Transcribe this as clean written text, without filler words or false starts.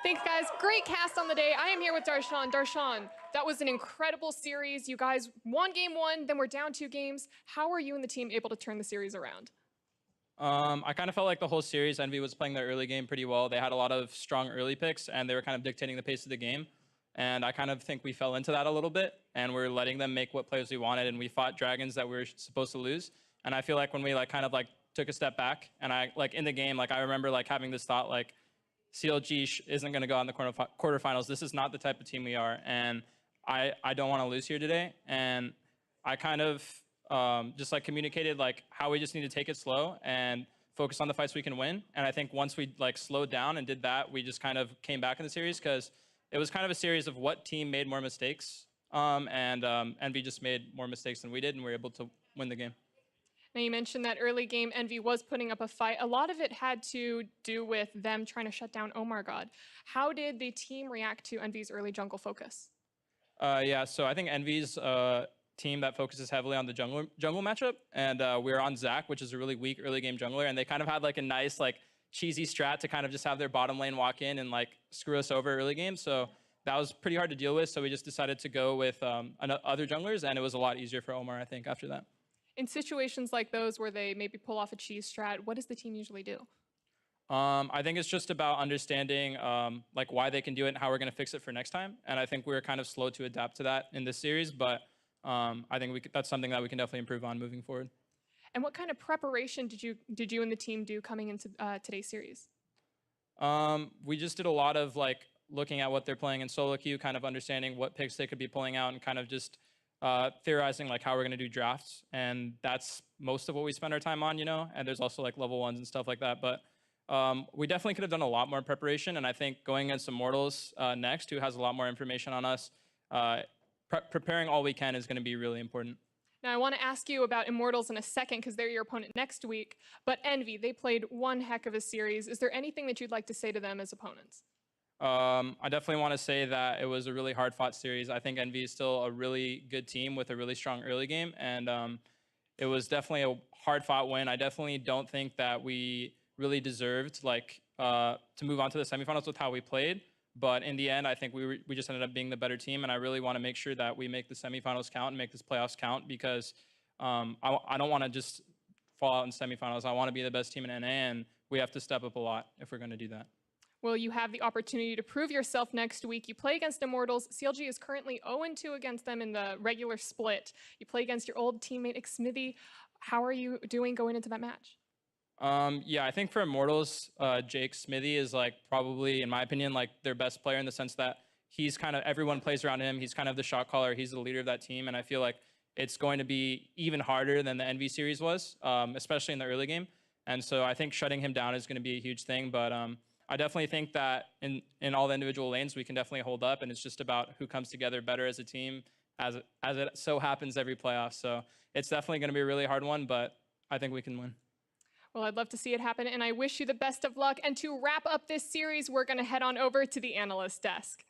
Thanks, guys. Great cast on the day. I am here with Darshan. Darshan, that was an incredible series. You guys won game one, then we're down 2 games. How are you and the team able to turn the series around? I kind of felt like the whole series, Envy was playing their early game pretty well. They had a lot of strong early picks, and they were kind of dictating the pace of the game. And I kind of think we fell into that a little bit, and we're letting them make what plays we wanted, and we fought dragons that we were supposed to lose. And I feel like when we took a step back, and in the game, I remember having this thought CLG isn't going to go on the quarterfinals. This is not the type of team we are, and I don't want to lose here today. And I kind of just communicated how we just need to take it slow and focus on the fights we can win. And I think once we slowed down and did that, we just kind of came back in the series because it was kind of a series of what team made more mistakes. Envy just made more mistakes than we did, and we were able to win the game. Now, you mentioned that early game Envy was putting up a fight. A lot of it had to do with them trying to shut down Omar God. How did the team react to Envy's early jungle focus? Yeah, so I think Envy's team that focuses heavily on the jungle matchup, and we're on Zac, which is a really weak early game jungler, and they kind of had a nice cheesy strat to kind of just have their bottom lane walk in and screw us over early game. So that was pretty hard to deal with. So we just decided to go with other junglers, and it was a lot easier for Omar, I think, after that. In situations like those where they maybe pull off a cheese strat, what does the team usually do? I think it's just about understanding why they can do it and how we're going to fix it for next time. And I think we're kind of slow to adapt to that in this series, but I think that's something that we can definitely improve on moving forward. And what kind of preparation did you and the team do coming into today's series? We just did a lot of looking at what they're playing in solo queue, kind of understanding what picks they could be pulling out, and kind of just theorizing how we're going to do drafts. And that's most of what we spend our time on, and there's also level 1s and stuff like that. But we definitely could have done a lot more preparation. And I think going against Immortals next, who has a lot more information on us, preparing all we can is going to be really important. Now, I want to ask you about Immortals in a second because they're your opponent next week. But Envy, they played one heck of a series. Is there anything that you'd like to say to them as opponents? I definitely want to say that it was a really hard-fought series. I think Envy is still a really good team with a really strong early game, and it was definitely a hard-fought win. I definitely don't think that we really deserved to move on to the semifinals with how we played, but in the end, I think we just ended up being the better team, and I really want to make sure that we make the semifinals count and make this playoffs count because I don't want to just fall out in semifinals. I want to be the best team in NA, and we have to step up a lot if we're going to do that. Well, you have the opportunity to prove yourself next week. You play against Immortals. CLG is currently 0-2 against them in the regular split. You play against your old teammate, Xmithy. How are you doing going into that match? Yeah, I think for Immortals, Jake Xmithy is probably, in my opinion, their best player in the sense that he's kind of, everyone plays around him. He's kind of the shot caller. He's the leader of that team. And I feel like it's going to be even harder than the Envy series was, especially in the early game. And so I think shutting him down is going to be a huge thing. But I definitely think that in all the individual lanes, we can definitely hold up. And it's just about who comes together better as a team, as it so happens every playoff. So it's definitely going to be a really hard one, but I think we can win. Well, I'd love to see it happen, and I wish you the best of luck. And to wrap up this series, we're going to head on over to the analyst desk.